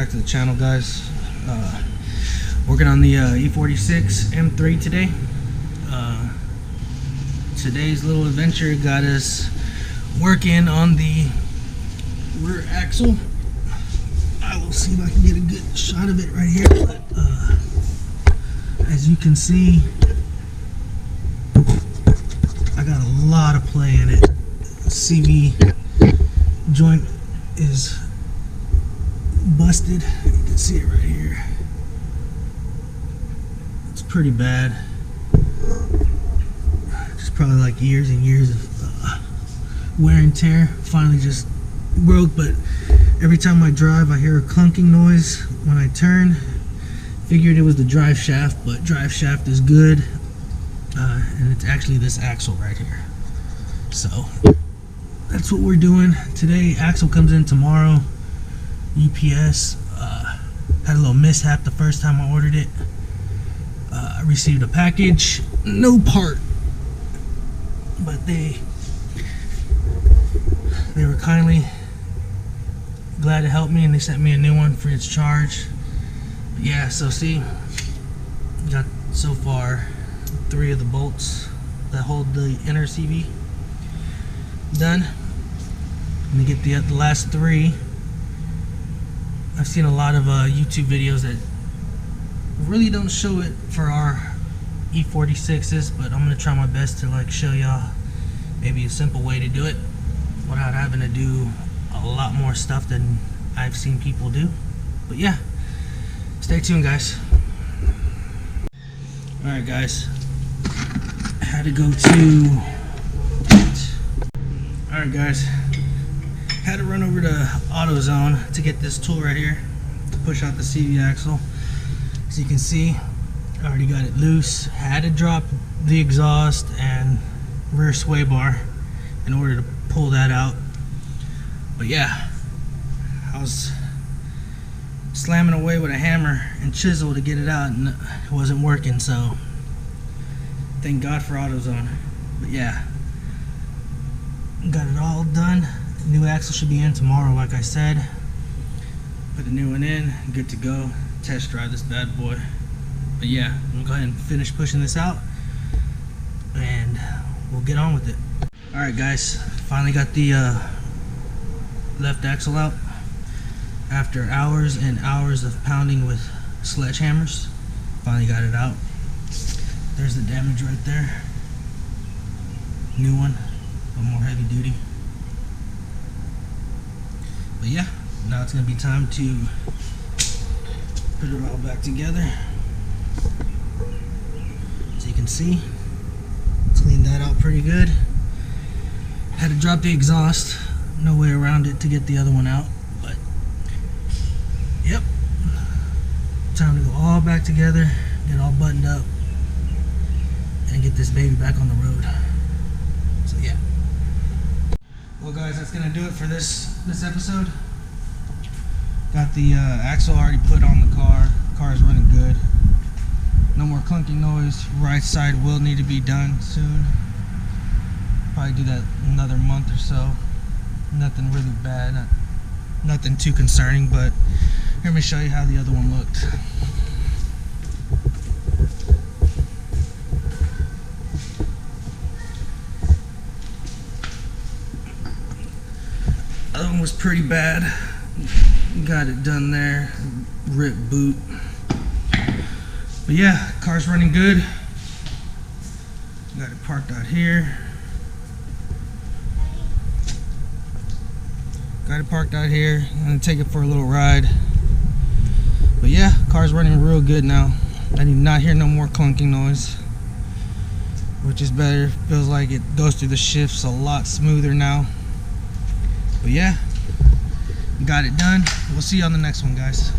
back to the channel, guys. Working on the E46 M3 today. Today's little adventure got us working on the rear axle. I will see if I can get a good shot of it right here. But, as you can see, I got a lot of play in it. CV joint is busted. You can see it right here. It's pretty bad. Just probably like years and years of wear and tear. Finally just broke, but every time I drive I hear a clunking noise when I turn. Figured it was the drive shaft, but drive shaft is good, and it's actually this axle right here. So that's what we're doing today. Axle comes in tomorrow. UPS had a little mishap the first time I ordered it. I received a package, no part, but they were kindly glad to help me, and they sent me a new one free of charge. But yeah, so see, got so far 3 of the bolts that hold the inner CV done. I'm gonna get the last 3. I've seen a lot of YouTube videos that really don't show it for our E46s, but I'm gonna try my best to like show y'all maybe a simple way to do it without having to do a lot more stuff than I've seen people do. But yeah, stay tuned, guys. Alright guys, I had to go to Alright guys, had to run over to AutoZone to get this tool right here to push out the CV axle. As you can see, I already got it loose. Had to drop the exhaust and rear sway bar in order to pull that out. But yeah, I was slamming away with a hammer and chisel to get it out, and it wasn't working, so thank God for AutoZone. But yeah, got it all done. New axle should be in tomorrow, like I said. Put the new one in, good to go. Test drive this bad boy. But yeah, I'm gonna go ahead and finish pushing this out, and we'll get on with it. Alright guys, finally got the left axle out after hours and hours of pounding with sledgehammers. Finally got it out. There's the damage right there. New one, but more heavy duty. But yeah, now it's gonna be time to put it all back together. As you can see, cleaned that out pretty good. Had to drop the exhaust, no way around it to get the other one out, but yep, time to go all back together, get all buttoned up, and get this baby back on the road. So yeah. Well guys, that's gonna do it for this episode. Got the axle already put on the car. Car is running good. No more clunking noise. Right side will need to be done soon. Probably do that another month or so. Nothing really bad, nothing too concerning, but let me show you how the other one looked. Other one was pretty bad. Got it done there. Rip boot. But yeah, car's running good. Got it parked out here. Got it parked out here. I'm gonna take it for a little ride. But yeah, car's running real good now. I do not hear no more clunking noise, which is better. Feels like it goes through the shifts a lot smoother now. But yeah, got it done. We'll see you on the next one, guys.